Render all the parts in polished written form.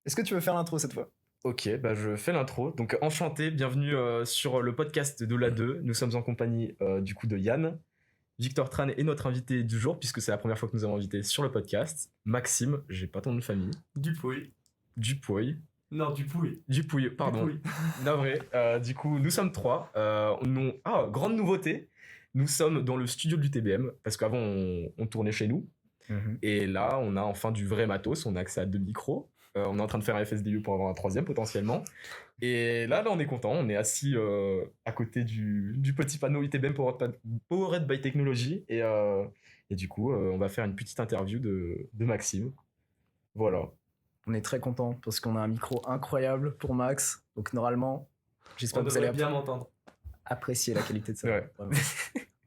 Est-ce que tu veux faire l'intro cette fois? Ok, je fais l'intro. Donc enchanté, bienvenue sur le podcast de la 2. Nous sommes en compagnie du coup de Yann, Victor Tran et notre invité du jour, puisque c'est la première fois que nous avons invité sur le podcast, Maxime, j'ai pas ton nom de famille. Dupouille. Dupouille. Non, Dupouille. Dupouille, pardon. Dupouille. Navré. Du coup, nous sommes trois. Grande nouveauté, nous sommes dans le studio de l'UTBM, parce qu'avant on tournait chez nous. Et là, on a enfin du vrai matos, on a accès à 2 micros. On est en train de faire un FSDU pour avoir un 3e potentiellement. Et là, on est content. On est assis à côté du petit panneau ITBM Powered by Technology. Et du coup, on va faire une petite interview de Maxime. Voilà. On est très content parce qu'on a un micro incroyable pour Max. Donc normalement, j'espère que vous allez bien m'entendre. apprécier la qualité de ça. Ouais.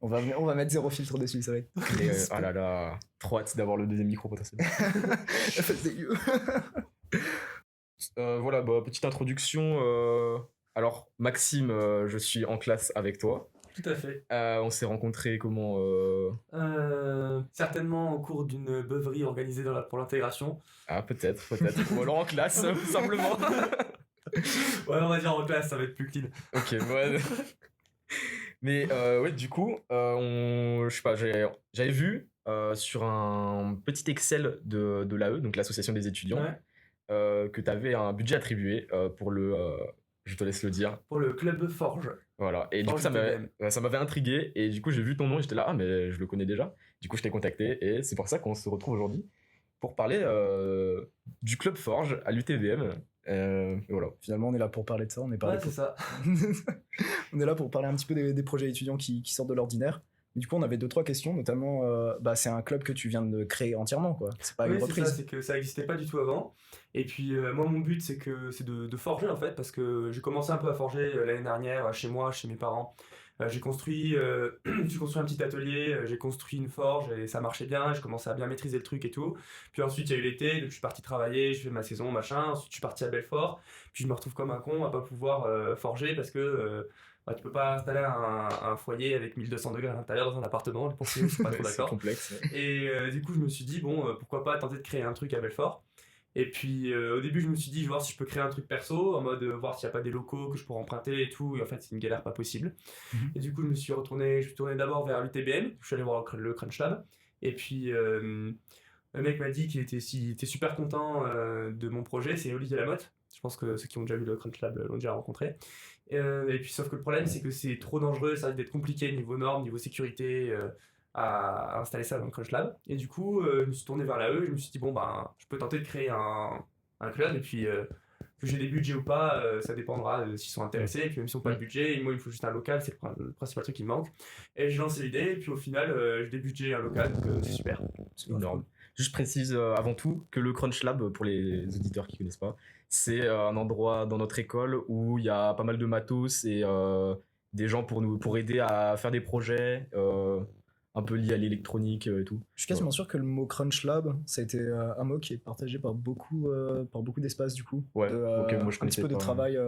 Vraiment. On va mettre 0 filtre dessus, ça va être. Et, ah là là, trop hâte d'avoir le 2e micro potentiellement. FSDU. Voilà, petite introduction. Alors, Maxime, je suis en classe avec toi. Tout à fait. On s'est rencontrés comment Certainement au cours d'une beuverie organisée pour l'intégration. Ah, peut-être. Ou alors en classe, tout simplement. Ouais, on va dire en classe, ça va être plus clean. Ok, ouais. Mais ouais, du coup, je sais pas, j'avais vu sur un petit Excel de l'AE, donc l'association des étudiants, que tu avais un budget attribué pour le... je te laisse le dire. Pour le club Forge. Voilà, et Forge du coup ça m'avait intrigué, et du coup j'ai vu ton nom et j'étais là, ah mais je le connais déjà. Du coup je t'ai contacté, et c'est pour ça qu'on se retrouve aujourd'hui pour parler du club Forge à l'UTBM. Voilà. Finalement, on est là pour parler de ça. On est C'est ça. On est là pour parler un petit peu des projets étudiants qui sortent de l'ordinaire. Et du coup, on avait 2-3 questions, notamment, c'est un club que tu viens de créer entièrement, quoi. C'est pas une reprise. C'est ça, c'est que ça n'existait pas du tout avant. Et puis, moi, mon but, c'est de forger, en fait, parce que j'ai commencé un peu à forger l'année dernière, chez moi, chez mes parents. J'ai construit un petit atelier, j'ai construit une forge et ça marchait bien, j'ai commencé à bien maîtriser le truc et tout. Puis ensuite, il y a eu l'été, donc je suis parti travailler, je fais ma saison, machin. Ensuite, je suis parti à Belfort. Puis je me retrouve comme un con à pas pouvoir forger parce que tu peux pas installer un foyer avec 1200 degrés à l'intérieur dans un appartement. Les Portugais sont pas trop d'accord. C'est complexe. Et du coup, je me suis dit, pourquoi pas tenter de créer un truc à Belfort. Et puis au début, je me suis dit, je vais voir si je peux créer un truc perso, en mode voir s'il n'y a pas des locaux que je pourrais emprunter et tout. Et en fait, c'est une galère pas possible. Et du coup, je suis tourné d'abord vers l'UTBM. Je suis allé voir le Crunch Lab. Et puis le mec m'a dit qu'il était super content de mon projet. C'est Olivier Lamotte. Je pense que ceux qui ont déjà vu le Crunch Lab l'ont déjà rencontré. Et puis sauf que le problème, c'est que c'est trop dangereux, ça risque d'être compliqué niveau normes, niveau sécurité. À installer ça dans le Crunch Lab. Et du coup, je me suis tourné vers l'AE, je me suis dit, je peux tenter de créer un club, et puis que j'ai des budgets ou pas, ça dépendra s'ils sont intéressés, et puis même s'ils n'ont pas de budget, moi il me faut juste un local, c'est le principal truc qui me manque. Et j'ai lancé l'idée, et puis au final, j'ai des budgets et un local, donc c'est super. C'est énorme. Juste précise avant tout que le Crunch Lab, pour les auditeurs qui connaissent pas, c'est un endroit dans notre école où il y a pas mal de matos et des gens pour aider à faire des projets, un peu lié à l'électronique et tout. Je suis quasiment sûr que le mot Crunch Lab, ça a été un mot qui est partagé par beaucoup d'espaces du coup. Ouais, ok, moi je connaissais un petit peu pas. De travail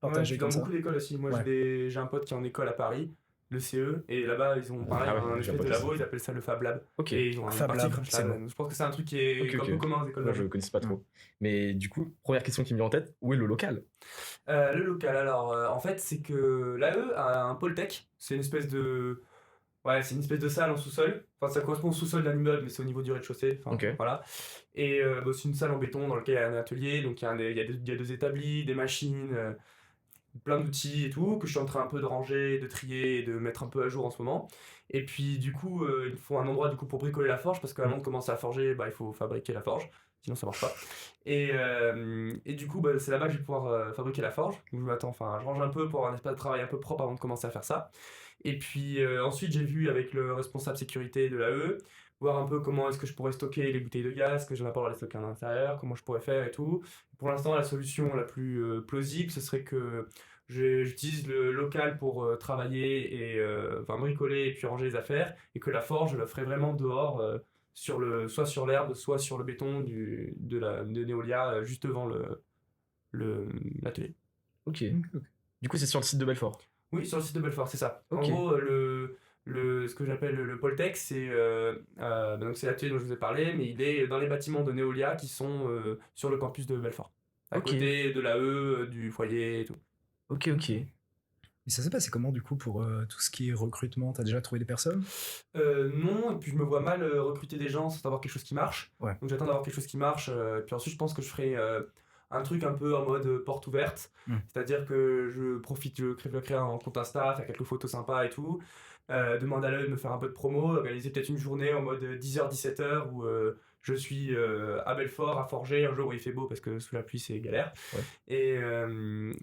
partagé dans comme ça. Beaucoup d'écoles aussi. Moi j'ai un pote qui est en école à Paris, le CE, et là-bas ils ont pareil un espèce de labo, ils appellent ça le Fab Lab. Ok. Et ils ont un Fab parti Lab, Crunch Lab. Je pense que c'est un truc qui est un peu commun aux écoles. Moi je connaissais pas trop. Mais du coup, première question qui me vient en tête, où est le local? Le local, alors en fait c'est que l'AE a un pôle tech, c'est une espèce de salle en sous-sol. Enfin, ça correspond au sous-sol d'un immeuble, mais c'est au niveau du rez-de-chaussée. Voilà. Et c'est une salle en béton dans laquelle il y a un atelier. Donc, il y a 2 établis, des machines, plein d'outils et tout, que je suis en train un peu de ranger, de trier et de mettre un peu à jour en ce moment. Et puis, du coup, il faut un endroit pour bricoler la forge, parce qu'avant de commencer à forger, il faut fabriquer la forge. Sinon, ça marche pas. Et du coup, c'est là-bas que je vais pouvoir fabriquer la forge. Donc, je range un peu pour avoir un espace de travail un peu propre avant de commencer à faire ça. Et puis ensuite, j'ai vu avec le responsable sécurité de l'AE, voir un peu comment est-ce que je pourrais stocker les bouteilles de gaz, que j'en ai pas les stocker à l'intérieur, comment je pourrais faire et tout. Pour l'instant, la solution la plus plausible, ce serait que j'utilise le local pour travailler et bricoler et puis ranger les affaires, et que la forge, je la ferai vraiment dehors, soit sur l'herbe, soit sur le béton de Neolia, juste devant l'atelier. Ok. Du coup, c'est sur le site de Belfort. Oui, sur le site de Belfort, c'est ça. Okay. En gros, ce que j'appelle le pôle tech, c'est donc c'est l'atelier dont je vous ai parlé, mais il est dans les bâtiments de Neolia qui sont sur le campus de Belfort. À côté de l'AE, du foyer et tout. Ok. Et ça s'est passé comment du coup pour tout ce qui est recrutement? T'as déjà trouvé des personnes? Non, et puis je me vois mal recruter des gens sans avoir quelque chose qui marche. Ouais. Donc j'attends d'avoir quelque chose qui marche. Puis ensuite, je pense que je ferai un truc un peu en mode porte ouverte. C'est-à-dire que je crée un compte Insta, faire quelques photos sympas et tout. Demander à l'œil de me faire un peu de promo, organiser peut-être une journée en mode 10h, 17h où je suis à Belfort, à Forger, un jour où il fait beau parce que sous la pluie c'est galère. Ouais.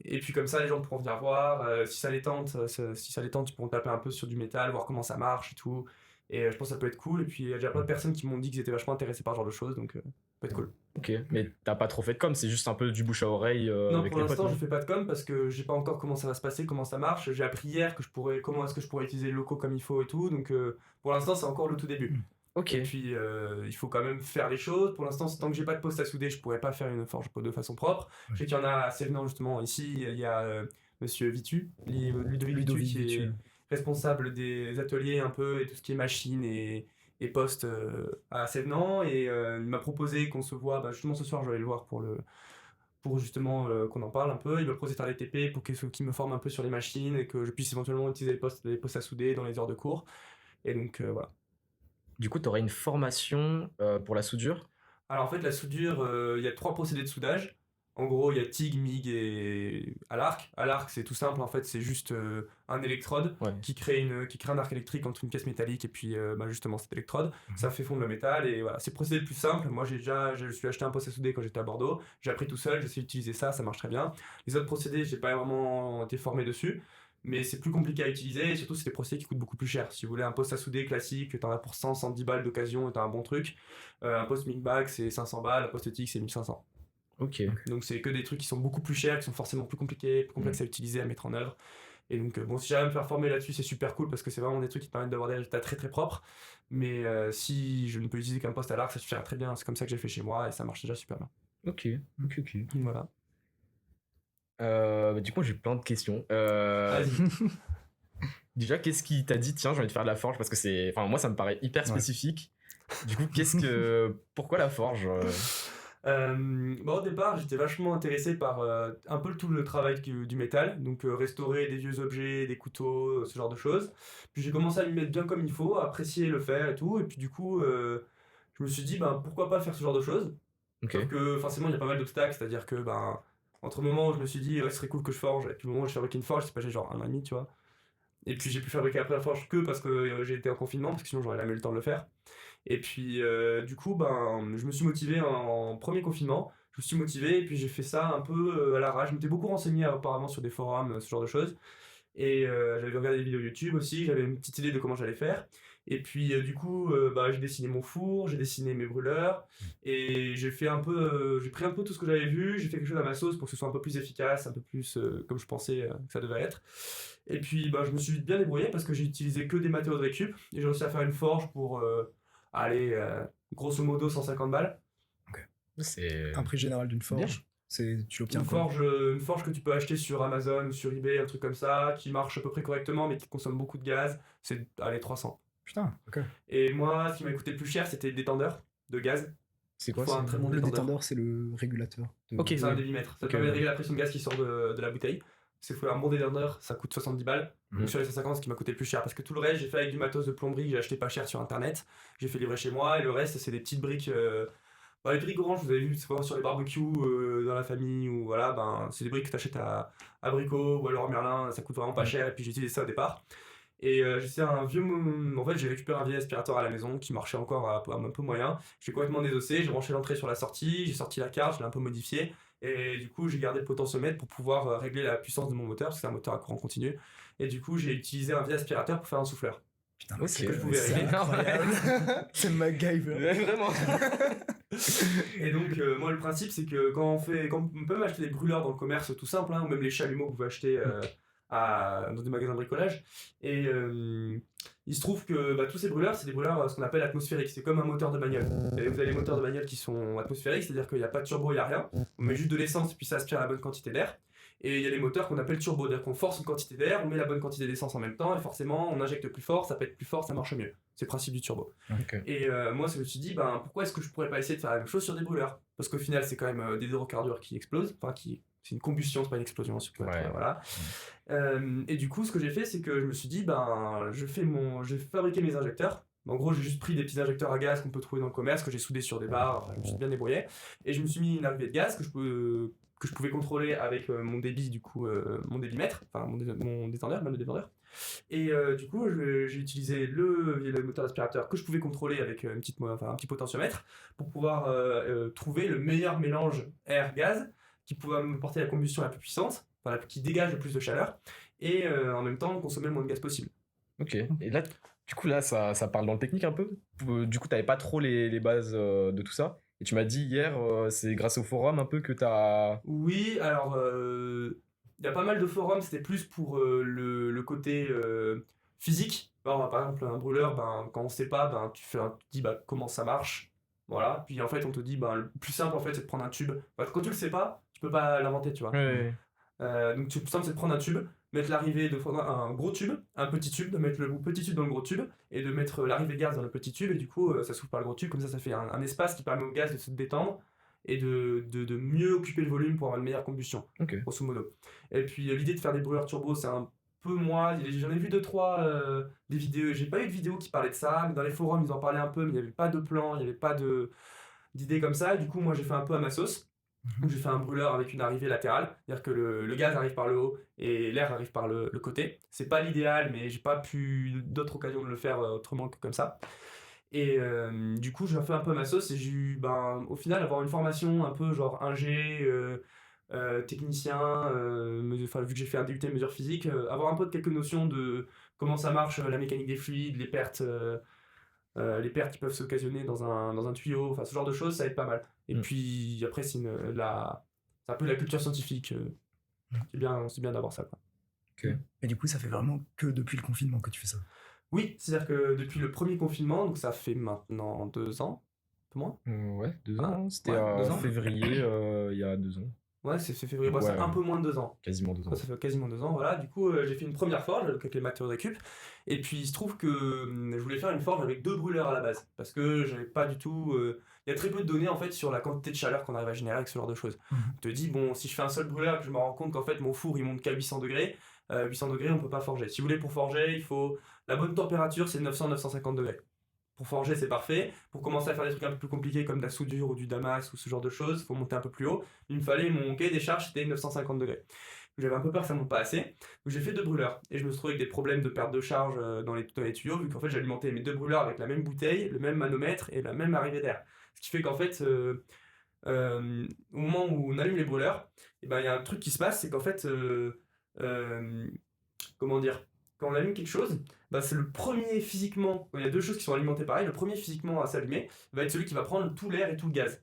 Et puis comme ça les gens pourront venir voir, si ça les tente, ils pourront taper un peu sur du métal, voir comment ça marche et tout. Et je pense que ça peut être cool. Et puis il y a déjà plein de personnes qui m'ont dit qu'ils étaient vachement intéressés par ce genre de choses, donc ça peut être cool. Ok, mais t'as pas trop fait de com, c'est juste un peu du bouche à oreille non, avec pour les l'instant potes, je fais pas de com parce que je sais pas encore comment ça va se passer, comment ça marche. J'ai appris hier comment est-ce que je pourrais utiliser les locaux comme il faut et tout, donc pour l'instant c'est encore le tout début. Ok. Et puis il faut quand même faire les choses. Pour l'instant, tant que j'ai pas de poste à souder, je pourrais pas faire une forge de façon propre. Je sais qu'il y en a assez venant justement ici. Il y a Monsieur Vitu, Ludovic Vitu, qui est responsable des ateliers un peu et tout ce qui est machine et poste à Sévenant. Et il m'a proposé qu'on se voit justement ce soir. Je vais aller le voir pour justement qu'on en parle un peu. Il m'a proposé de faire des TP pour qu'il me forme un peu sur les machines et que je puisse éventuellement utiliser les postes à souder dans les heures de cours. Et donc voilà. Du coup, tu aurais une formation pour la soudure? Alors en fait, la soudure, il y a 3 procédés de soudage. En gros, il y a TIG, MIG et à l'arc. À l'arc, c'est tout simple, en fait, c'est juste un électrode qui crée un arc électrique entre une pièce métallique et puis justement cette électrode. Ça fait fondre le métal et voilà, c'est le procédé le plus simple. Moi, je suis acheté un poste à souder quand j'étais à Bordeaux. J'ai appris tout seul, j'essaie d'utiliser ça marche très bien. Les autres procédés, j'ai pas vraiment été formé dessus. Mais c'est plus compliqué à utiliser et surtout c'est des procédés qui coûtent beaucoup plus cher. Si vous voulez un poste à souder classique, t'en as pour 110 balles d'occasion et t'as un bon truc. Un poste MIG-BAG c'est 500 balles, un poste TIG c'est 1500. Ok. Donc c'est que des trucs qui sont beaucoup plus chers, qui sont forcément plus compliqués, plus complexes à utiliser, à mettre en œuvre. Et donc bon, si j'arrive à me faire former là-dessus, c'est super cool parce que c'est vraiment des trucs qui te permettent d'avoir des résultats très très propres. Mais si je ne peux utiliser qu'un poste à l'arc, ça suffira très bien. C'est comme ça que j'ai fait chez moi et ça marche déjà super bien. Ok. Voilà. Du coup, j'ai plein de questions. Vas-y. Déjà, qu'est-ce qui t'a dit, tiens, j'ai envie de faire de la forge? Parce que moi, ça me paraît hyper spécifique. Du coup, pourquoi la forge? Au départ, j'étais vachement intéressé par un peu tout le travail du métal, donc restaurer des vieux objets, des couteaux, ce genre de choses. Puis j'ai commencé à m'y mettre bien comme il faut, à apprécier le faire et tout. Et puis du coup, je me suis dit, pourquoi pas faire ce genre de choses? Sauf que forcément, il y a pas mal d'obstacles, c'est-à-dire que entre le moment où je me suis dit, ce serait cool que je forge, et puis le moment où je fabriquais une forge, c'est passé genre 1 an et demi, tu vois. Et puis j'ai pu fabriquer après la forge que parce que j'ai été en confinement, parce que sinon j'aurais jamais eu le temps de le faire. Et puis du coup, je me suis motivé en premier confinement, je me suis motivé, et puis j'ai fait ça un peu à l'arrache. Je m'étais beaucoup renseigné auparavant sur des forums, ce genre de choses. Et j'avais regardé des vidéos YouTube aussi, j'avais une petite idée de comment j'allais faire. Et puis du coup, j'ai dessiné mon four, j'ai dessiné mes brûleurs, et j'ai pris un peu tout ce que j'avais vu, j'ai fait quelque chose à ma sauce pour que ce soit un peu plus efficace, un peu plus comme je pensais que ça devait être. Et puis je me suis bien débrouillé parce que j'ai utilisé que des matériaux de récup, et j'ai réussi à faire une forge pour, grosso modo 150 balles. Okay. C'est un prix général d'une forge. Tu l'obtiens une forge que tu peux acheter sur Amazon ou sur eBay, un truc comme ça, qui marche à peu près correctement mais qui consomme beaucoup de gaz, c'est 300. Putain, ok. Et moi, ce qui m'a coûté le plus cher, c'était le détendeur de gaz. C'est quoi un très bon le détendeur, c'est le régulateur. Ok, c'est un débitmètre. Ça permet de régler la pression de gaz qui sort de la bouteille. C'est un bon détendeur, ça coûte 70 balles. Donc sur les 150, ce qui m'a coûté le plus cher. Parce que tout le reste, j'ai fait avec du matos de plomberie que j'ai acheté pas cher sur internet. J'ai fait livrer chez moi, et le reste, c'est des petites briques. Les briques oranges, vous avez vu, c'est vraiment sur les barbecues dans la famille, ou voilà, c'est des briques que tu achètes à Brico ou alors à Merlin, ça coûte vraiment pas cher, et puis j'ai utilisé ça au départ. Et j'ai récupéré un vieil aspirateur à la maison qui marchait encore un peu moyen. J'ai complètement désossé, j'ai branché l'entrée sur la sortie, j'ai sorti la carte, je l'ai un peu modifié, et du coup j'ai gardé le potentiomètre pour pouvoir régler la puissance de mon moteur, parce que c'est un moteur à courant continu. Et du coup j'ai utilisé un vieil aspirateur pour faire un souffleur. Putain, c'est que je pouvais régler. C'est MacGyver. Vraiment. Et donc moi le principe c'est que quand on peut m'acheter des brûleurs dans le commerce tout simple, ou même les chalumeaux que vous pouvez acheter dans des magasins de bricolage, et il se trouve que tous ces brûleurs, c'est des brûleurs ce qu'on appelle atmosphériques, c'est comme un moteur de bagnole. Et vous avez les moteurs de bagnole qui sont atmosphériques, c'est-à-dire qu'il n'y a pas de turbo, il n'y a rien, on met juste de l'essence et puis ça aspire la bonne quantité d'air. Et il y a les moteurs qu'on appelle turbo, c'est-à-dire qu'on force une quantité d'air, on met la bonne quantité d'essence en même temps, et forcément on injecte plus fort, ça pète plus fort, ça marche mieux. C'est le principe du turbo. Okay. Et moi, je me suis dit, pourquoi est-ce que je pourrais pas essayer de faire la même chose sur des brûleurs? Parce qu'au final, c'est quand même des hydrocarbures qui explosent, c'est une combustion, c'est pas une explosion, voilà. Et du coup, ce que j'ai fait, c'est que je me suis dit, je vais fabriquer mes injecteurs. En gros, j'ai juste pris des petits injecteurs à gaz qu'on peut trouver dans le commerce, que j'ai soudés sur des barres, je me suis bien débrouillé. Et je me suis mis une arrivée de gaz que je pouvais contrôler avec mon débit, du coup, mon débitmètre, enfin mon détendeur, même le détendeur. Et du coup, j'ai utilisé le moteur d'aspirateur que je pouvais contrôler avec un petit potentiomètre pour pouvoir trouver le meilleur mélange air-gaz qui pouvait me porter la combustion la plus puissante, qui dégage le plus de chaleur, et en même temps consommer le moins de gaz possible. Ok, et là, du coup, là, ça parle dans le technique un peu. Du coup, t'avais pas trop les bases de tout ça. Et tu m'as dit hier, c'est grâce au forum un peu que t'as... Oui, alors, il y a pas mal de forums, c'était plus pour le côté physique. Alors, par exemple, un brûleur, quand on sait pas, tu dis comment ça marche. Voilà, puis en fait, on te dit, le plus simple, en fait, c'est de prendre un tube. Quand tu le sais pas, tu peux pas l'inventer, tu vois. Ouais. Donc, le plus simple, c'est de prendre un tube, mettre l'arrivée de prendre un gros tube, un petit tube, de mettre le petit tube dans le gros tube, et de mettre l'arrivée de gaz dans le petit tube, et du coup, ça s'ouvre par le gros tube, comme ça fait un espace qui permet au gaz de se détendre, et de mieux occuper le volume pour avoir une meilleure combustion, grosso modo. Et puis, l'idée de faire des brûleurs turbo, c'est un peu moi, j'en ai vu 2-3 des vidéos, j'ai pas eu de vidéo qui parlait de ça, mais dans les forums, ils en parlaient un peu, mais il n'y avait pas de plan, il n'y avait pas d'idée comme ça, et du coup, moi, j'ai fait un peu à ma sauce. Donc j'ai fait un brûleur avec une arrivée latérale, c'est-à-dire que le gaz arrive par le haut et l'air arrive par le côté. C'est pas l'idéal, mais j'ai pas pu d'autres occasions de le faire autrement que comme ça. Et du coup, j'ai fait un peu ma sauce et j'ai eu, au final, avoir une formation un peu genre ingé, technicien, vu que j'ai fait un DUT mesures physiques, avoir un peu de quelques notions de comment ça marche, la mécanique des fluides, les pertes qui peuvent s'occasionner dans un tuyau, enfin ce genre de choses, ça aide pas mal. Et puis après, c'est un peu la culture scientifique. C'est bien d'avoir ça, quoi. Okay. Et du coup, ça fait vraiment que depuis le confinement que tu fais ça? Oui, c'est-à-dire que depuis le premier confinement, donc ça fait maintenant 2 ans, un peu moins. Ouais, 2 ans. C'était en février, il y a 2 ans. Ouais, c'est février, c'est un peu moins de 2 ans. Quasiment 2 ans. Ça fait quasiment 2 ans, voilà. Du coup, j'ai fait une première forge avec les matériaux de récup. Et puis, il se trouve que je voulais faire une forge avec 2 brûleurs à la base. Parce que j'avais pas du tout... Il y a très peu de données, en fait, sur la quantité de chaleur qu'on arrive à générer avec ce genre de choses. On te dit, si je fais un seul brûleur et que je me rends compte qu'en fait, mon four, il monte qu'à 800 degrés, 800 degrés, on peut pas forger. Si vous voulez, pour forger, il faut... La bonne température, c'est 900-950 degrés. Pour forger, c'est parfait. Pour commencer à faire des trucs un peu plus compliqués comme de la soudure ou du damas ou ce genre de choses, il faut monter un peu plus haut. Il me fallait mon cahier des charges, c'était 950 degrés. J'avais un peu peur que ça ne monte pas assez. Donc j'ai fait 2 brûleurs. Et je me suis trouvé avec des problèmes de perte de charge dans les tuyaux, vu qu'en fait j'alimentais mes 2 brûleurs avec la même bouteille, le même manomètre et la même arrivée d'air. Ce qui fait qu'en fait, au moment où on allume les brûleurs, il y a un truc qui se passe, c'est qu'en fait, comment dire, quand on allume quelque chose, c'est le premier physiquement, il y a 2 choses qui sont alimentées pareil, le premier physiquement à s'allumer va être celui qui va prendre tout l'air et tout le gaz.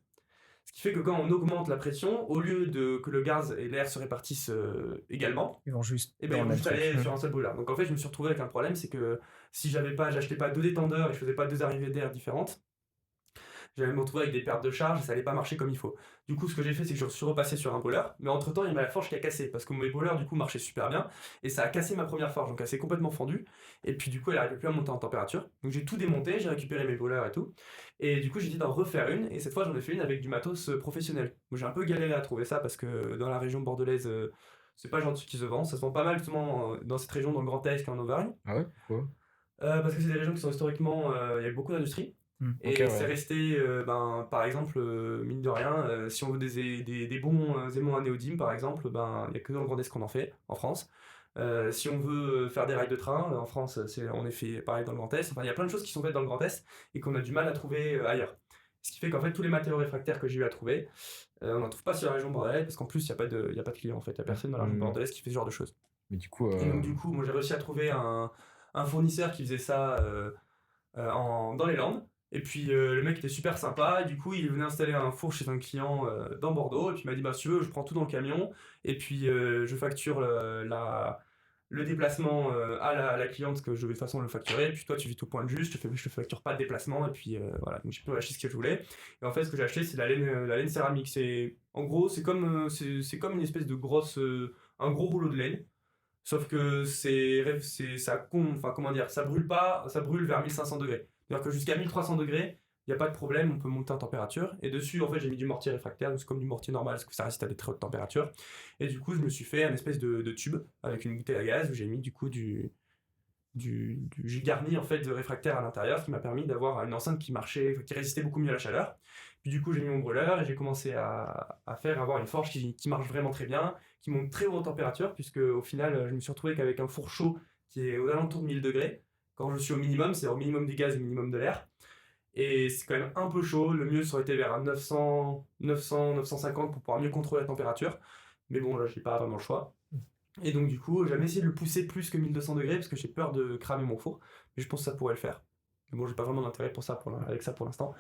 Ce qui fait que quand on augmente la pression, au lieu que le gaz et l'air se répartissent également, ils vont juste aller sur un seul brûleur. Donc en fait, je me suis retrouvé avec un problème, c'est que si j'achetais pas 2 détendeurs et je faisais pas 2 arrivées d'air différentes, j'allais me retrouver avec des pertes de charge et ça allait pas marcher comme il faut. Du coup, ce que j'ai fait, c'est que je suis repassé sur un brûleur, mais entre temps, il y a la forge qui a cassé parce que mes brûleurs, du coup, marchaient super bien et ça a cassé ma première forge, donc elle s'est complètement fendue et puis du coup, elle n'arrivait plus à monter en température. Donc j'ai tout démonté, j'ai récupéré mes brûleurs et tout, et du coup, j'ai dit d'en refaire une et cette fois, j'en ai fait une avec du matos professionnel. Donc, j'ai un peu galéré à trouver ça parce que dans la région bordelaise, c'est pas le genre de truc qui se vend. Ça se vend pas mal justement dans cette région, dans le Grand Est et en Auvergne. Ah ouais, pourquoi? Parce que c'est des régions qui sont historiquement, il y a beaucoup d'industrie. Et c'est resté, par exemple, mine de rien, si on veut des bons aimants à néodyme, par exemple, il n'y a que dans le Grand Est qu'on en fait, en France. Si on veut faire des rails de train, en France, on est fait pareil dans le Grand Est. Enfin, il y a plein de choses qui sont faites dans le Grand Est et qu'on a du mal à trouver ailleurs. Ce qui fait qu'en fait, tous les matériaux réfractaires que j'ai eu à trouver, on n'en trouve pas sur la région bordelaise, parce qu'en plus, il n'y a pas de clients, en fait. Il n'y a personne dans la région bordelaise qui fait ce genre de choses. Mais du coup... Et donc, du coup, moi, j'ai réussi à trouver un fournisseur qui faisait ça dans les Landes. Et puis le mec était super sympa, et du coup il venait installer un four chez un client dans Bordeaux, et puis il m'a dit si tu veux je prends tout dans le camion, et puis je facture le déplacement à la cliente que je vais de toute façon le facturer, et puis toi tu vis tout point de juste, je te facture pas de déplacement, et puis voilà, donc j'ai pu acheter ce que je voulais. Et en fait ce que j'ai acheté c'est la laine céramique, en gros c'est comme une espèce de un gros rouleau de laine, sauf que ça brûle pas, ça brûle vers 1500 degrés. C'est-à-dire que jusqu'à 1300 degrés, il n'y a pas de problème, on peut monter en température. Et dessus, en fait, j'ai mis du mortier réfractaire, donc c'est comme du mortier normal, parce que ça résiste à des très hautes températures. Et du coup, je me suis fait un espèce de tube avec une bouteille à gaz où j'ai mis du coup j'ai garni en fait de réfractaire à l'intérieur, ce qui m'a permis d'avoir une enceinte qui résistait beaucoup mieux à la chaleur. Puis du coup, j'ai mis mon brûleur et j'ai commencé à avoir une forge qui marche vraiment très bien, qui monte très haut en température, puisque au final, je me suis retrouvé qu'avec un four chaud qui est aux alentours de 1000 degrés. Quand je suis au minimum, c'est au minimum du gaz, au minimum de l'air. Et c'est quand même un peu chaud. Le mieux, ça aurait été vers 950 pour pouvoir mieux contrôler la température. Mais bon, là, j'ai pas vraiment le choix. Et donc, du coup, j'ai jamais essayé de le pousser plus que 1200 degrés parce que j'ai peur de cramer mon four. Mais je pense que ça pourrait le faire. Mais bon, j'ai pas vraiment d'intérêt avec ça pour l'instant.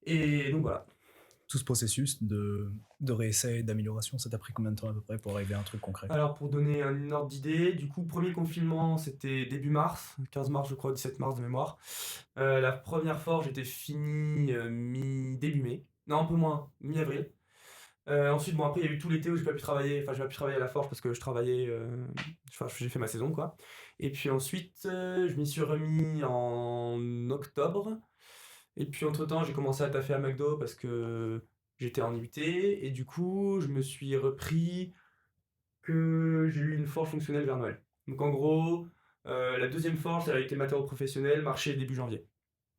Et donc, voilà. Tout ce processus de réessai, d'amélioration, ça t'a pris combien de temps à peu près pour arriver à un truc concret? Alors, pour donner un ordre d'idée, du coup, premier confinement, c'était début mars, 15 mars, je crois, 17 mars de mémoire. La première forge était finie début mai. Non, un peu moins, mi-avril. Ensuite, bon, après, il y a eu tout l'été où j'ai pas pu travailler à la forge parce que je travaillais, j'ai fait ma saison, quoi. Et puis ensuite, je m'y suis remis en octobre. Et puis entre-temps, j'ai commencé à taffer à McDo parce que j'étais en IUT. Et du coup, je me suis repris que j'ai eu une forge fonctionnelle vers Noël. Donc en gros, la deuxième forge, elle a été matériau professionnel, marché début janvier.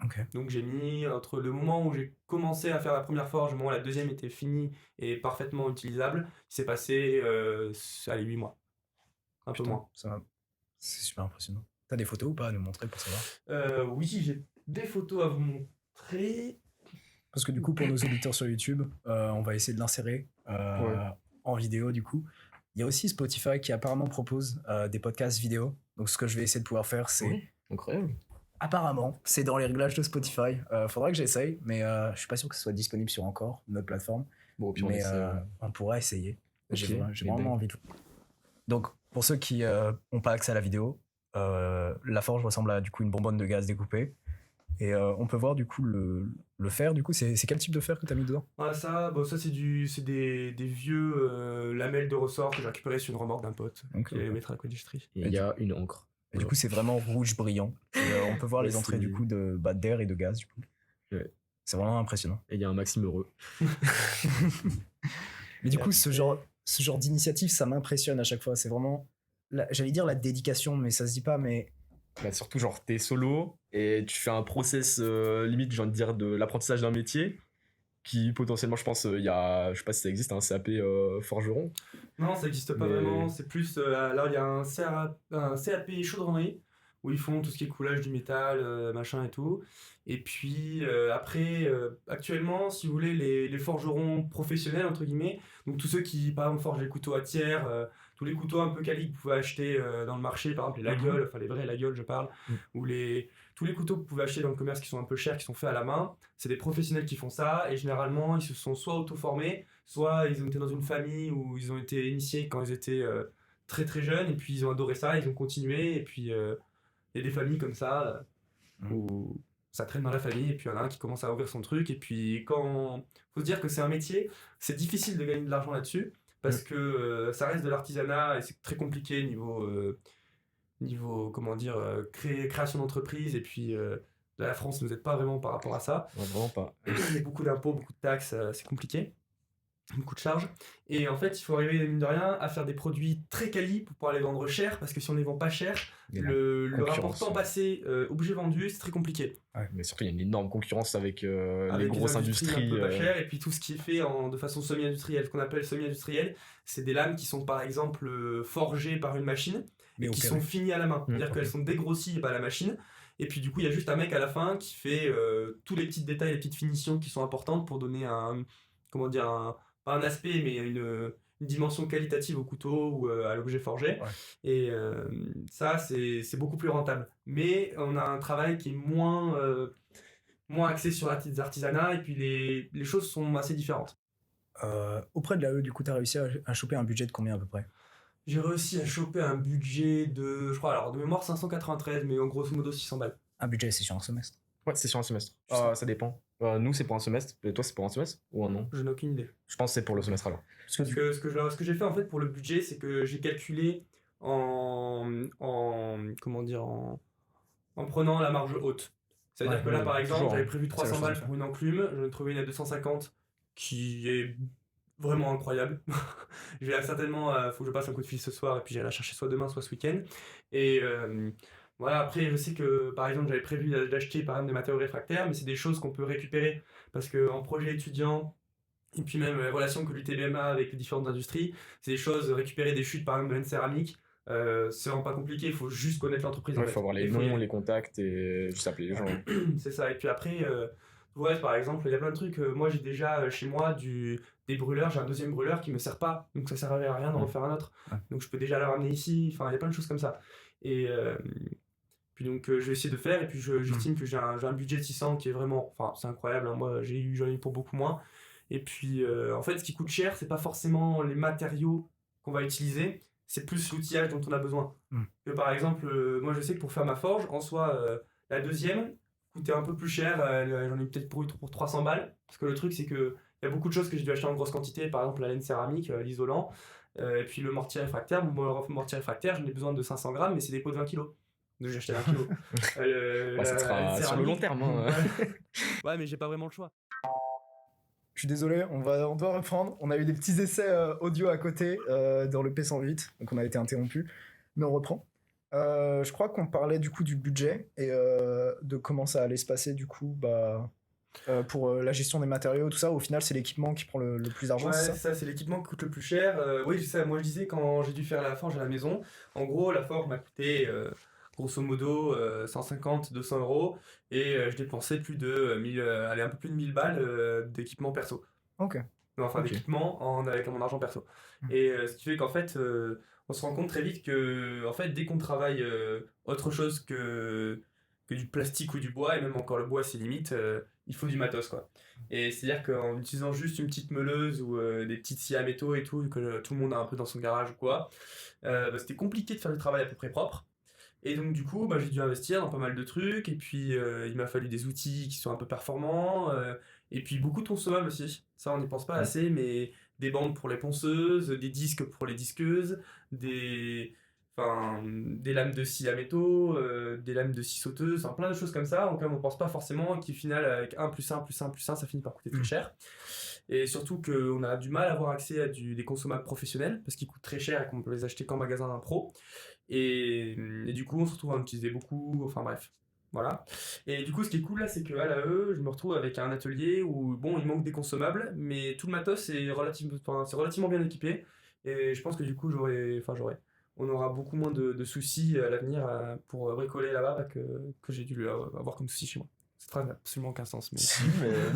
Okay. Donc j'ai mis entre le moment où j'ai commencé à faire la première forge, le moment où la deuxième était finie et parfaitement utilisable, il s'est passé 8 mois. Un peu moins. C'est super impressionnant. T'as des photos ou pas à nous montrer pour savoir? Oui, j'ai des photos à vous montrer. Parce que du coup, pour nos auditeurs sur YouTube, on va essayer de l'insérer en vidéo du coup. Il y a aussi Spotify qui apparemment propose des podcasts vidéo. Donc ce que je vais essayer de pouvoir faire, c'est... Oui, incroyable. Apparemment, c'est dans les réglages de Spotify. Faudra que j'essaye, mais je suis pas sûr que ce soit disponible sur encore notre plateforme. Bon, puis mais on pourra essayer. Okay. J'ai vraiment envie de... Donc, pour ceux qui n'ont pas accès à la vidéo, la forge ressemble à du coup une bonbonne de gaz découpée. Et on peut voir du coup le fer. Du coup, c'est quel type de fer que tu as mis dedans? Ça c'est des vieux lamelles de ressort que j'ai récupéré sur une remorque d'un pote qui allait mettre à la codisterie. Il y a une encre. Et du coup, c'est vraiment rouge brillant. Et on peut voir les entrées du coup d'air et de gaz. Du coup. Ouais. C'est vraiment impressionnant. Et il y a un Maxime heureux. Mais du coup, ce genre d'initiative, ça m'impressionne à chaque fois. C'est vraiment, j'allais dire la dédication, mais ça se dit pas, mais... Bah, surtout, genre, t'es solo et tu fais un process limite, j'ai envie de dire, de l'apprentissage d'un métier qui potentiellement, je pense, il y a, je sais pas si ça existe, un CAP forgeron. Non, ça n'existe pas vraiment. C'est plus, là, il y a un CAP chaudronnerie où ils font tout ce qui est coulage du métal, machin et tout. Et puis après, actuellement, si vous voulez, les forgerons professionnels, entre guillemets, donc tous ceux qui, par exemple, forgent les couteaux à tiers, tous les couteaux un peu quali que vous pouvez acheter dans le marché, par exemple les Lagueules, enfin les vrais Lagueules, je parle, ou tous les couteaux que vous pouvez acheter dans le commerce qui sont un peu chers, qui sont faits à la main, c'est des professionnels qui font ça, et généralement, ils se sont soit auto-formés, soit ils ont été dans une famille où ils ont été initiés quand ils étaient très très jeunes, et puis ils ont adoré ça, ils ont continué, et puis il y a des familles comme ça, où ça traîne dans la famille, et puis il y en a un qui commence à ouvrir son truc, et puis faut se dire que c'est un métier, c'est difficile de gagner de l'argent là-dessus, parce que ça reste de l'artisanat, et c'est très compliqué niveau comment dire, création d'entreprise, et puis la France ne nous aide pas vraiment par rapport à ça. Ouais, vraiment pas. Il y a beaucoup d'impôts, beaucoup de taxes, c'est compliqué. Beaucoup de charges. Et en fait, il faut arriver, mine de rien, à faire des produits très quali pour pouvoir les vendre cher, parce que si on les vend pas cher, le rapport temps passé objet vendu, c'est très compliqué. Ouais, mais surtout, il y a une énorme concurrence avec les grosses industries. Un peu pas chères, et puis tout ce qui est fait de façon semi-industrielle, ce qu'on appelle semi-industrielle, c'est des lames qui sont par exemple forgées par une machine, mais qui sont finies à la main. C'est-à-dire qu'elles sont dégrossies par la machine. Et puis du coup, il y a juste un mec à la fin qui fait tous les petits détails, les petites finitions qui sont importantes pour donner pas un aspect, mais une dimension qualitative au couteau ou à l'objet forgé. Ouais. Et ça, c'est beaucoup plus rentable. Mais on a un travail qui est moins axé sur l'artisanat, et puis les choses sont assez différentes. Auprès de l'AE, du coup, tu as réussi à choper un budget de combien à peu près? j'ai réussi à choper un budget de, je crois, alors de mémoire 593, mais en grosso modo 600 balles. Un budget, c'est sur un semestre. Ouais, c'est sur un semestre. Ça dépend. Nous, c'est pour un semestre. Et toi, c'est pour un semestre ou un an? Je n'ai aucune idée. Je pense que c'est pour le semestre alors. Parce que ce que j'ai fait en fait pour le budget, c'est que j'ai calculé comment dire, en prenant la marge haute. C'est-à-dire que là, par exemple, j'avais prévu 300 balles pour une enclume, j'en ai trouvé une à 250 qui est vraiment incroyable. Je vais certainement, faut que je passe un coup de fil ce soir et puis j'irai la chercher soit demain, soit ce week-end. Et voilà, après, je sais que par exemple, j'avais prévu d'acheter par exemple des matériaux réfractaires, mais c'est des choses qu'on peut récupérer parce qu'en projet étudiant, et puis même les relations que l'UTBM a avec les différentes industries, c'est des choses, récupérer des chutes par exemple de laine céramique, c'est vraiment pas compliqué, il faut juste connaître l'entreprise. Il faut avoir les noms, les contacts et juste appeler les gens. C'est ça, et puis après, ouais, par exemple, il y a plein de trucs, moi j'ai déjà chez moi des brûleurs, j'ai un deuxième brûleur qui me sert pas, donc ça servait à rien de refaire un autre, donc je peux déjà le ramener ici, enfin il y a plein de choses comme ça. Et puis donc je vais essayer de faire, et puis j'estime que j'ai un budget de 600 qui est vraiment, enfin c'est incroyable, hein, moi j'en ai eu pour beaucoup moins. Et puis, en fait, ce qui coûte cher, c'est pas forcément les matériaux qu'on va utiliser, c'est plus l'outillage dont on a besoin. Que, par exemple, moi, je sais que pour faire ma forge, en soi, la deuxième coûtait un peu plus cher. J'en ai peut-être pour 300 balles. Parce que le truc, c'est qu'il y a beaucoup de choses que j'ai dû acheter en grosse quantité. Par exemple, la laine céramique, l'isolant. Et puis le mortier réfractaire. Mon mortier réfractaire, j'en ai besoin de 500 grammes, mais c'est des pots de 20 kilos. Donc j'ai acheté 20 kilos. Ça sera sur le long terme. Hein. Ouais, mais j'ai pas vraiment le choix. Je suis désolé, on doit reprendre. On a eu des petits essais audio à côté dans le P108, donc on a été interrompu, mais on reprend. Je crois qu'on parlait du coup du budget et de comment ça allait se passer du coup pour la gestion des matériaux, tout ça. Au final, c'est l'équipement qui prend le plus d'argent. Ouais, c'est ça, c'est l'équipement qui coûte le plus cher. Oui, ça, moi je disais quand j'ai dû faire la forge à la maison, en gros, la forge m'a coûté grosso modo 150, 200 euros et je dépensais plus de 1000, allez, un peu plus de 1000 balles d'équipement perso. Ok. Enfin, d'équipement avec mon argent perso. Et ce qui fait qu'en fait, on se rend compte très vite que en fait, dès qu'on travaille autre chose que du plastique ou du bois, et même encore le bois, c'est limite, il faut du matos, quoi. Et c'est-à-dire qu'en utilisant juste une petite meuleuse ou des petites scies à métaux et tout, que tout le monde a un peu dans son garage ou quoi, c'était compliqué de faire le travail à peu près propre. Et donc du coup, j'ai dû investir dans pas mal de trucs, et puis il m'a fallu des outils qui sont un peu performants, et puis beaucoup de consommables aussi. Ça, on n'y pense pas assez, mais des bandes pour les ponceuses, des disques pour les disqueuses, des lames de scie à métaux, des lames de scie sauteuses, plein de choses comme ça, auxquelles on pense pas forcément, et qui au final, avec 1 plus 1 plus 1 plus 1, ça finit par coûter très cher. Et surtout qu'on a du mal à avoir accès à des consommables professionnels, parce qu'ils coûtent très cher et qu'on peut les acheter qu'en magasin d'un pro. Et du coup, on se retrouve à en utiliser beaucoup, enfin bref. Voilà. Et du coup, ce qui est cool là, c'est qu'à l'AE, je me retrouve avec un atelier où, bon, il manque des consommables, mais tout le matos est relativement bien équipé. Et je pense que du coup, on aura beaucoup moins de soucis à l'avenir pour bricoler là-bas que j'ai dû avoir comme souci chez moi. Ça ferait absolument aucun sens. Mais... Si,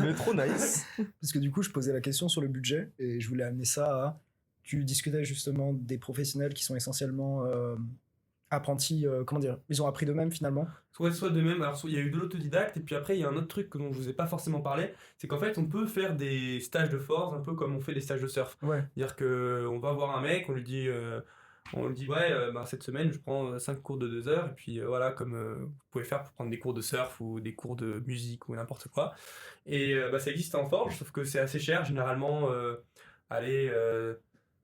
mais trop nice. Parce que du coup, je posais la question sur le budget et je voulais amener ça à... Tu discutais justement des professionnels qui sont essentiellement apprentis, comment dire, ils ont appris d'eux-mêmes finalement. Soit d'eux-mêmes, alors il y a eu de l'autodidacte, et puis après il y a un autre truc dont je vous ai pas forcément parlé, c'est qu'en fait on peut faire des stages de force, un peu comme on fait des stages de surf. Ouais. C'est-à-dire qu'on va voir un mec, on lui dit cette semaine je prends 5 cours de 2 heures, et puis voilà, comme vous pouvez faire pour prendre des cours de surf ou des cours de musique ou n'importe quoi. Et ça existe en forge, sauf que c'est assez cher, généralement,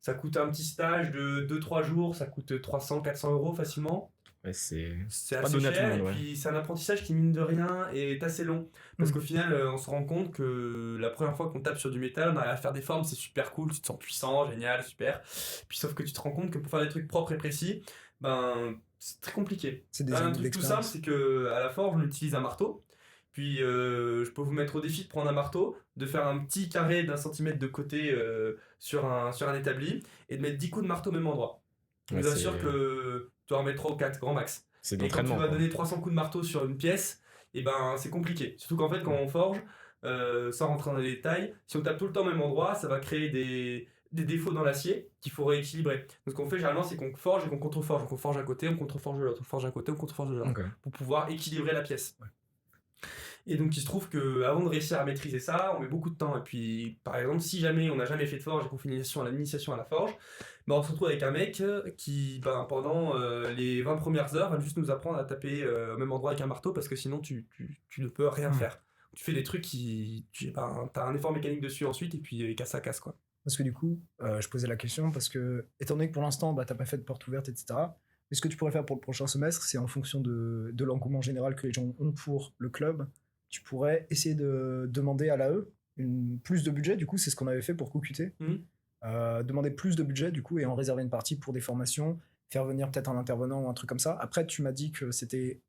ça coûte un petit stage de 2-3 jours, ça coûte 300-400 euros facilement. Ouais, c'est assez donné cher, et puis c'est un apprentissage qui, mine de rien, est assez long. Parce qu'au final, on se rend compte que la première fois qu'on tape sur du métal, on arrive à faire des formes, c'est super cool, tu te sens puissant, génial, super. Puis sauf que tu te rends compte que pour faire des trucs propres et précis, c'est très compliqué. C'est des un truc tout simple, c'est qu'à la forge, on utilise un marteau. Puis je peux vous mettre au défi de prendre un marteau, de faire un petit carré d'1 centimètre de côté sur un établi, et de mettre 10 coups de marteau au même endroit. Je vous assure que tu en mets 3 ou 4 grand max. C'est et quand tu vas donner 300 coups de marteau sur une pièce, et c'est compliqué. Surtout qu'en fait, quand on forge, sans rentrer dans les détails, si on tape tout le temps au même endroit, ça va créer des défauts dans l'acier qu'il faut rééquilibrer. Donc ce qu'on fait généralement, c'est qu'on forge et qu'on contre-forge. Donc on forge à côté, on contre-forge de l'autre, on forge à côté, on contre-forge de l'autre, pour pouvoir équilibrer la pièce. Et donc il se trouve qu'avant de réussir à maîtriser ça, on met beaucoup de temps. Et puis par exemple, si jamais on n'a jamais fait de forge et qu'on fait l'initiation à la forge, on se retrouve avec un mec qui, pendant les 20 premières heures, va juste nous apprendre à taper au même endroit avec un marteau parce que sinon tu ne peux rien faire. Tu fais des trucs t'as un effort mécanique dessus ensuite et puis ça casse quoi. Parce que du coup, je posais la question parce que, étant donné que pour l'instant, t'as pas fait de porte ouverte, etc., ce que tu pourrais faire pour le prochain semestre, c'est en fonction de l'engouement général que les gens ont pour le club, tu pourrais essayer de demander à l'AE plus de budget. Du coup, c'est ce qu'on avait fait pour QQT. Demander plus de budget, du coup, et en réserver une partie pour des formations, faire venir peut-être un intervenant ou un truc comme ça. Après, tu m'as dit que c'était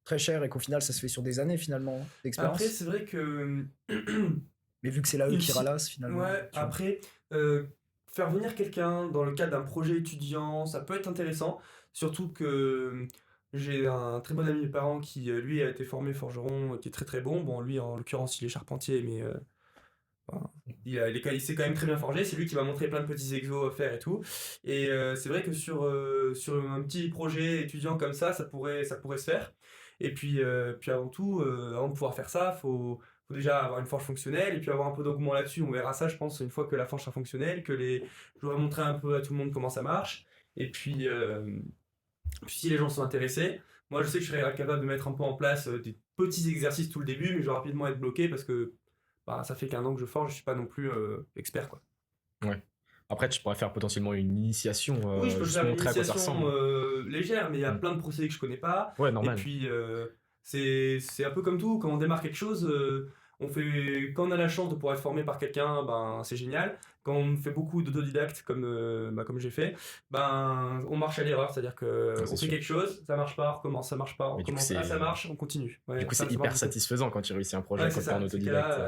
très cher et qu'au final, ça se fait sur des années, finalement, d'expérience. Après, c'est vrai que... Mais vu que c'est l'AE qui ralasse, finalement... Ouais, après... faire venir quelqu'un dans le cadre d'un projet étudiant, ça peut être intéressant, surtout que j'ai un très bon ami de mes parents qui, lui, a été formé forgeron, qui est très très bon. Bon, lui, en l'occurrence, il est charpentier, mais il s'est quand même très bien forgé. C'est lui qui m'a montré plein de petits exos à faire et tout. Et c'est vrai que sur un petit projet étudiant comme ça pourrait se faire. Et puis avant tout, avant de pouvoir faire ça, faut déjà avoir une forge fonctionnelle et puis avoir un peu d'engouement là-dessus. On verra ça, je pense, une fois que la forge sera fonctionnelle, que je vais montrer un peu à tout le monde comment ça marche. Et puis si les gens sont intéressés, moi je sais que je serais capable de mettre un peu en place des petits exercices tout le début, mais je vais rapidement être bloqué parce que ça fait qu'1 an que je forge, je suis pas non plus expert quoi. Ouais. Après, tu pourrais faire potentiellement une initiation. Oui, je peux faire une initiation légère, mais il y a plein de procédés que je connais pas. Ouais, normal. Et puis c'est un peu comme tout, quand on démarre quelque chose, quand on a la chance de pouvoir être formé par quelqu'un, c'est génial. Quand on fait beaucoup d'autodidactes comme j'ai fait, on marche à l'erreur, c'est-à-dire que on fait quelque chose, ça marche pas, on recommence, ça marche pas, on recommence, ça marche, on continue. Ouais, du coup, c'est hyper satisfaisant quand tu réussis un projet quand t'es en autodidacte.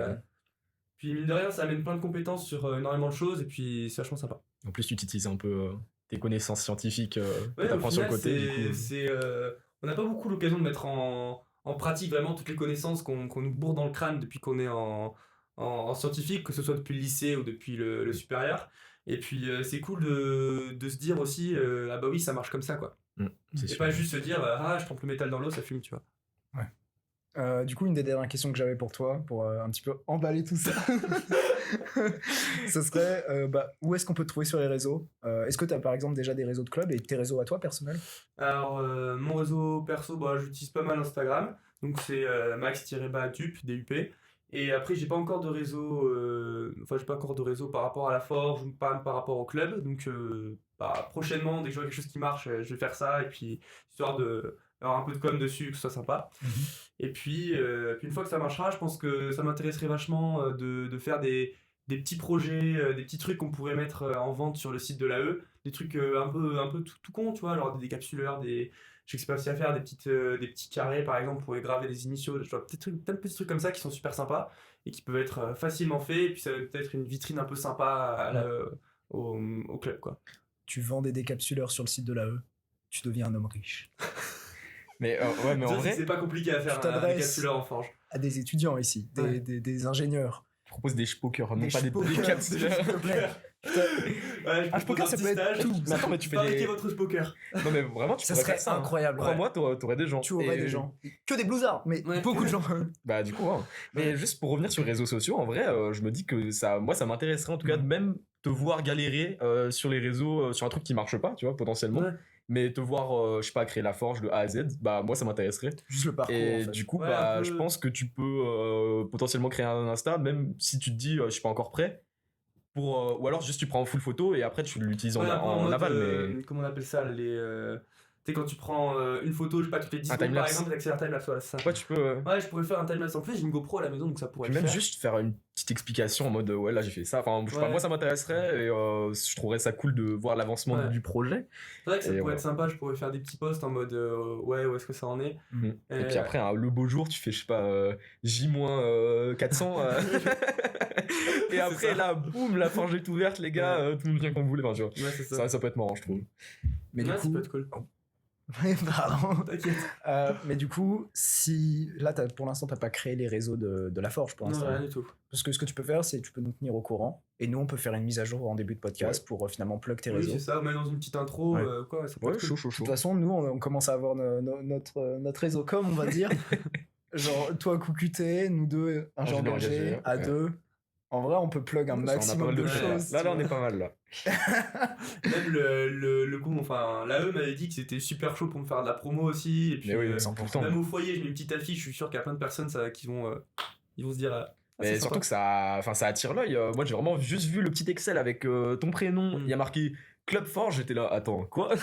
Puis mine de rien, ça amène plein de compétences sur énormément de choses et puis c'est vachement sympa. En plus, tu utilises un peu tes connaissances scientifiques que t'apprends sur le côté. On n'a pas beaucoup l'occasion de mettre en pratique vraiment toutes les connaissances qu'on nous bourre dans le crâne depuis qu'on est en scientifique, que ce soit depuis le lycée ou depuis le supérieur. Et puis c'est cool de se dire aussi ah bah oui, ça marche comme ça quoi. Et pas juste se dire je trempe le métal dans l'eau, ça fume, tu vois. Ouais. Du coup, une des dernières questions que j'avais pour toi, pour un petit peu emballer tout ça, ce serait où est-ce qu'on peut te trouver sur les réseaux ? Est-ce que tu as par exemple déjà des réseaux de club et tes réseaux à toi personnels ? Alors, mon réseau perso, j'utilise pas mal Instagram, donc c'est max-dup, DUP. Et après, j'ai pas encore de réseau, par rapport à la forge ou par rapport au club. Donc, prochainement, dès que je vois quelque chose qui marche, je vais faire ça. Et puis, histoire d'avoir un peu de com dessus, que ce soit sympa. Et puis, une fois que ça marchera, je pense que ça m'intéresserait vachement de faire des petits projets, des petits trucs qu'on pourrait mettre en vente sur le site de l'AE. Des trucs un peu tout con, tu vois, genre des décapsuleurs, je sais pas si à faire des petits carrés par exemple pour graver des initiaux, genre plein de petits trucs comme ça qui sont super sympas et qui peuvent être facilement faits, et puis ça va peut-être une vitrine un peu sympa au club quoi. Tu vends des décapsuleurs sur le site de l'AE, tu deviens un homme riche. Mais en vrai, c'est pas compliqué à faire un décapsuleur en forge. À des étudiants ici, des ingénieurs. Je propose des spokers, non pas des décapsuleurs. Un spoker, ça peut être tout. Mais attends, mais tu fais fabriquez votre spoker. Non mais vraiment, tu ça pourrais serait faire ça. incroyable. Crois-moi, t'aurais des gens. Tu aurais des gens. Que des blouseards, mais beaucoup de gens. Bah du coup, mais juste pour revenir sur les réseaux sociaux, en vrai, je me dis que ça m'intéresserait en tout cas de même te voir galérer sur les réseaux sur un truc qui marche pas, tu vois, potentiellement. Ouais. Mais te voir, je sais pas, créer la forge de A à Z, moi ça m'intéresserait. Juste le parcours. Et en fait. Du coup, je pense que tu peux potentiellement créer un Insta, même si tu te dis, je suis pas encore prêt. Ou alors juste tu prends en full photo et après tu l'utilises en aval. Mais... Comment on appelle ça tu sais, quand tu prends une photo, je sais pas, toutes les 10 secondes par exemple, t'accélères timelapse, voilà, c'est ça. Ouais, tu peux. Ouais, je pourrais faire un timelapse. En plus, j'ai une GoPro à la maison, donc ça pourrait le faire. Même juste faire une petite explication en mode, là j'ai fait ça. Enfin, je sais pas, moi ça m'intéresserait et je trouverais ça cool de voir l'avancement du projet. C'est vrai que ça pourrait être sympa, je pourrais faire des petits posts en mode, où est-ce que ça en est. Et puis après, le beau jour, tu fais, je sais pas, J-400. Et après, là, boum, la forge est ouverte, les gars, tout le monde vient comme vous voulez. Enfin, tu vois. Ouais, c'est ça. Ça peut être marrant, je trouve. Mais du coup, ça peut être cool. Pardon. T'inquiète. Mais du coup, si là, pour l'instant, t'as pas créé les réseaux de la forge pour l'instant. Non, rien du tout. Parce que ce que tu peux faire, c'est que tu peux nous tenir au courant et nous, on peut faire une mise à jour en début de podcast pour finalement plug tes réseaux. Oui, c'est ça, même dans une petite intro, quoi. Ça peut être cool. De toute façon, nous, on commence à avoir notre réseau com, on va dire. Genre, toi, QQT, nous deux, un jeu engagé, à deux. En vrai, on peut plug un maximum de choses. Là, on est pas mal, là. Même le con, enfin, l'AE m'avait dit que c'était super chaud pour me faire de la promo aussi. Et puis, mais oui, 100%. Même au foyer, je mets une petite affiche, je suis sûr qu'il y a plein de personnes qui vont se dire... mais surtout que ça attire l'œil. Moi, j'ai vraiment juste vu le petit Excel avec ton prénom. Il y a marqué Club Forge, j'étais là, attends, quoi?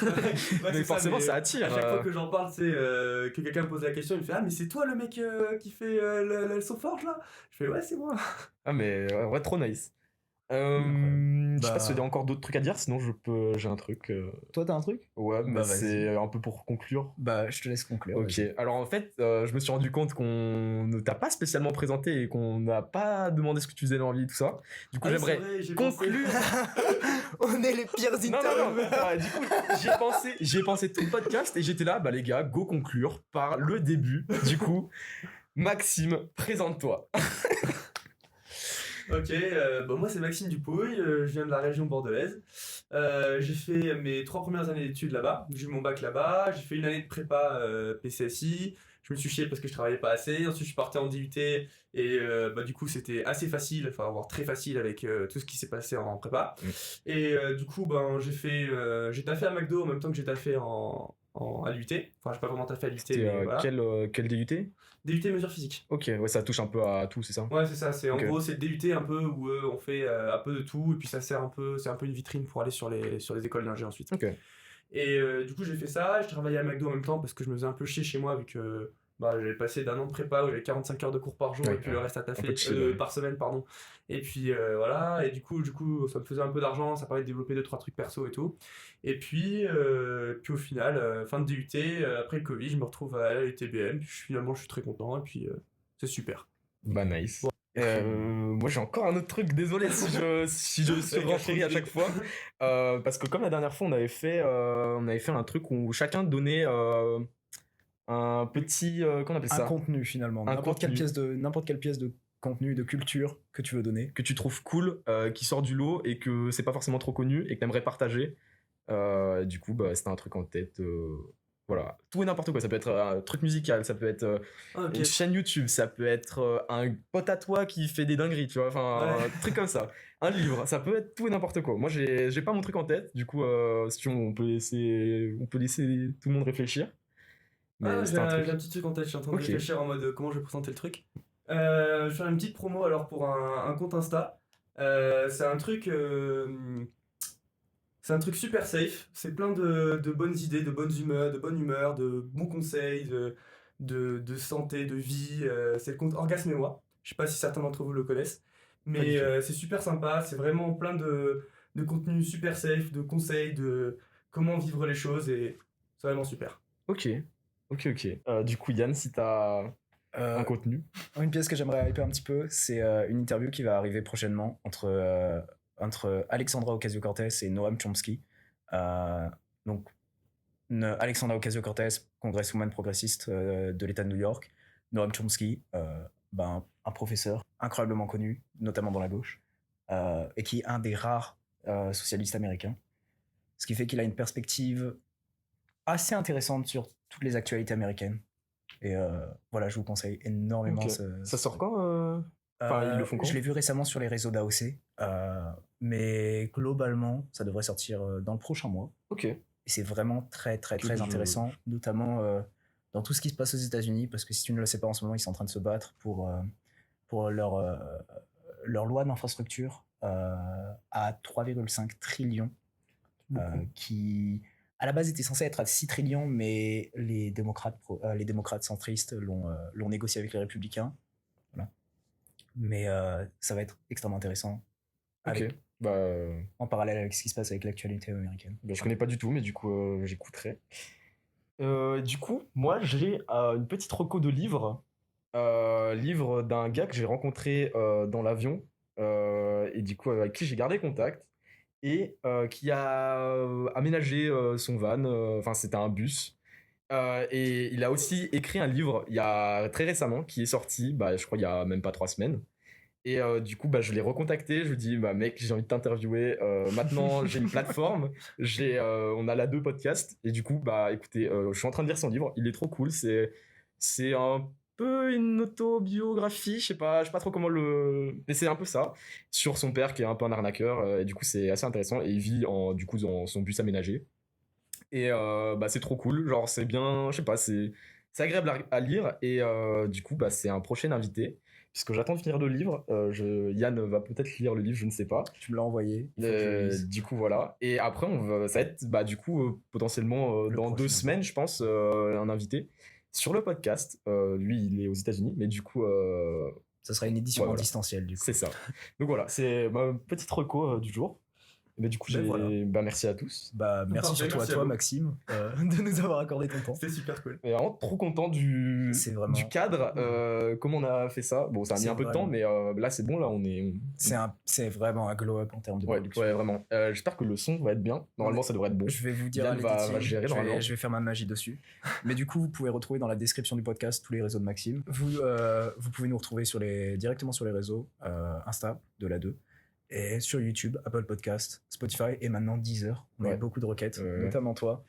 Mais forcément, ça attire. À chaque fois que j'en parle, c'est que quelqu'un me pose la question, il me fait ah, mais c'est toi le mec qui fait le Forge là? Je fais ouais, c'est moi. Ah, mais ouais, trop nice. Je sais pas si tu as encore d'autres trucs à dire, sinon j'ai un truc. Toi, t'as un truc? Ouais, bah c'est un peu pour conclure. Bah, je te laisse conclure. Ok, alors en fait, je me suis rendu compte qu'on ne t'a pas spécialement présenté et qu'on n'a pas demandé ce que tu faisais dans la vie, tout ça. Du coup, j'aimerais conclure. On est les pires interviews. Ouais, du coup, j'y ai pensé tout le podcast et j'étais là, bah les gars, go conclure par le début. Du coup, Maxime, présente-toi. Ok, moi c'est Maxime Dupouille, je viens de la région bordelaise. J'ai fait mes 3 premières années d'études là-bas, j'ai eu mon bac là-bas, j'ai fait une année de prépa PCSI, je me suis chié parce que je travaillais pas assez, ensuite je suis parti en DUT et du coup c'était assez facile, enfin voire très facile avec tout ce qui s'est passé en prépa. Et du coup j'ai taffé à McDo en même temps que j'ai taffé à l'UT, enfin j'ai pas vraiment taffé à l'UT. Voilà. Quel DUT? DUT mesure physique. Ok, ouais, ça touche un peu à tout, c'est ça? Ouais, c'est ça, en gros c'est le DUT un peu où on fait un peu de tout et puis ça sert c'est un peu une vitrine pour aller sur les écoles d'ingé ensuite. Ok. Et du coup j'ai fait ça, je travaillais à McDo en même temps parce que je me faisais un peu chier chez moi vu que j'avais passé d'un an de prépa où j'avais 45 heures de cours par jour et puis le reste à taffer par semaine pardon. Et puis voilà, et du coup ça me faisait un peu d'argent, ça permet de développer 2-3 trucs perso et tout. Et puis au final, fin de DUT, après le Covid, je me retrouve à l'UTBM, puis finalement je suis très content et puis c'est super. Bah nice. Moi j'ai encore un autre truc, désolé si je suis renchéri à chaque fois, parce que comme la dernière fois on avait fait un truc où chacun donnait un petit qu'on appelle ça, un contenu finalement, n'importe quelle pièce de contenu, de culture que tu veux donner, que tu trouves cool, qui sort du lot et que c'est pas forcément trop connu et que t'aimerais partager. Du coup c'était un truc en tête. Voilà, tout et n'importe quoi. Ça peut être un truc musical, ça peut être une chaîne YouTube, ça peut être un pote à toi qui fait des dingueries, tu vois, enfin un truc comme ça. Un livre, ça peut être tout et n'importe quoi. Moi, j'ai pas mon truc en tête, du coup, si on peut laisser tout le monde réfléchir. Mais j'ai un petit truc en tête, je suis en train de réfléchir en mode comment je vais présenter le truc. Je vais faire une petite promo alors pour un compte Insta. C'est un truc super safe, c'est plein de bonnes idées, de bonne humeur, de bons conseils, de santé, de vie. C'est le compte Orgasme et moi. Je sais pas si certains d'entre vous le connaissent, mais c'est super sympa, c'est vraiment plein de contenu super safe, de conseils, de comment vivre les choses et c'est vraiment super. Ok. Du coup, Yann, si t'as un contenu. Une pièce que j'aimerais hyper un petit peu, c'est une interview qui va arriver prochainement entre Alexandra Ocasio-Cortez et Noam Chomsky. Donc, Alexandra Ocasio-Cortez, congresswoman progressiste de l'État de New York. Noam Chomsky, un professeur incroyablement connu, notamment dans la gauche, et qui est un des rares socialistes américains. Ce qui fait qu'il a une perspective assez intéressante sur toutes les actualités américaines. Et voilà, je vous conseille énormément. Ça sort quand ils le font quand? Je l'ai vu récemment sur les réseaux d'AOC, mais globalement, ça devrait sortir dans le prochain mois. Ok. Et c'est vraiment très, très, très intéressant, notamment dans tout ce qui se passe aux États-Unis, parce que si tu ne le sais pas en ce moment, ils sont en train de se battre pour leur loi d'infrastructure à 3,5 trillions, qui à la base était censé être à 6 trillions, mais les démocrates centristes l'ont négocié avec les républicains. Voilà. Mais ça va être extrêmement intéressant. En parallèle avec ce qui se passe avec l'actualité américaine. Je connais pas du tout, mais du coup j'écouterai. Du coup, moi j'ai une petite reco de livre d'un gars que j'ai rencontré dans l'avion et du coup avec qui j'ai gardé contact et qui a aménagé son van, enfin c'était un bus. Et il a aussi écrit un livre il y a très récemment qui est sorti, je crois il y a même pas 3 semaines. Et du coup, je l'ai recontacté. Je lui dis, mec, j'ai envie de t'interviewer. Maintenant, j'ai une plateforme. On a là 2 podcasts. Et du coup, écoutez, je suis en train de lire son livre. Il est trop cool. C'est un peu une autobiographie, je sais pas trop comment le... Mais c'est un peu ça, sur son père qui est un peu un arnaqueur, et du coup c'est assez intéressant, et il vit du coup dans son bus aménagé. Et c'est trop cool, genre c'est bien, je sais pas, c'est agréable à lire, et du coup c'est un prochain invité, puisque j'attends de finir le livre. Yann va peut-être lire le livre, je ne sais pas. Tu me l'as envoyé. Du coup voilà, et après ça va être du coup potentiellement dans 2 semaines je pense, un invité sur le podcast. Lui il est aux États-Unis, mais du coup ça sera une édition en distanciel du coup. C'est ça. Donc voilà, c'est ma petite reco du jour. Mais du coup, merci à tous. Merci surtout à toi, Maxime, de nous avoir accordé ton temps. C'était super cool. Et vraiment trop content du cadre. Comment on a fait ça. Bon, ça a mis un peu de temps, mais là, c'est bon. Là, on est. C'est vraiment un glow-up en termes de production. Ouais, vraiment. J'espère que le son va être bien. Normalement, ça devrait être bon. Je vais vous dire Yann va gérer normalement. Je vais faire ma magie dessus. Mais du coup, vous pouvez retrouver dans la description du podcast tous les réseaux de Maxime. Vous pouvez nous retrouver directement sur les réseaux Insta de la 2. Et sur YouTube, Apple Podcast, Spotify et maintenant Deezer. On a beaucoup de requêtes, notamment toi.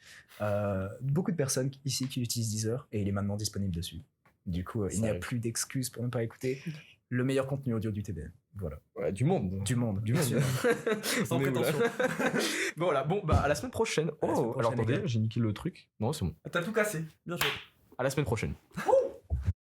Beaucoup de personnes ici qui utilisent Deezer et il est maintenant disponible dessus. Du coup, il n'y a plus d'excuses pour ne pas écouter le meilleur contenu audio du TBM. Voilà. Ouais, du monde. Sans prétention. Voilà, à la semaine prochaine. Alors attendez, j'ai niqué le truc. Non, c'est bon. T'as tout cassé. Bien joué. À la semaine prochaine.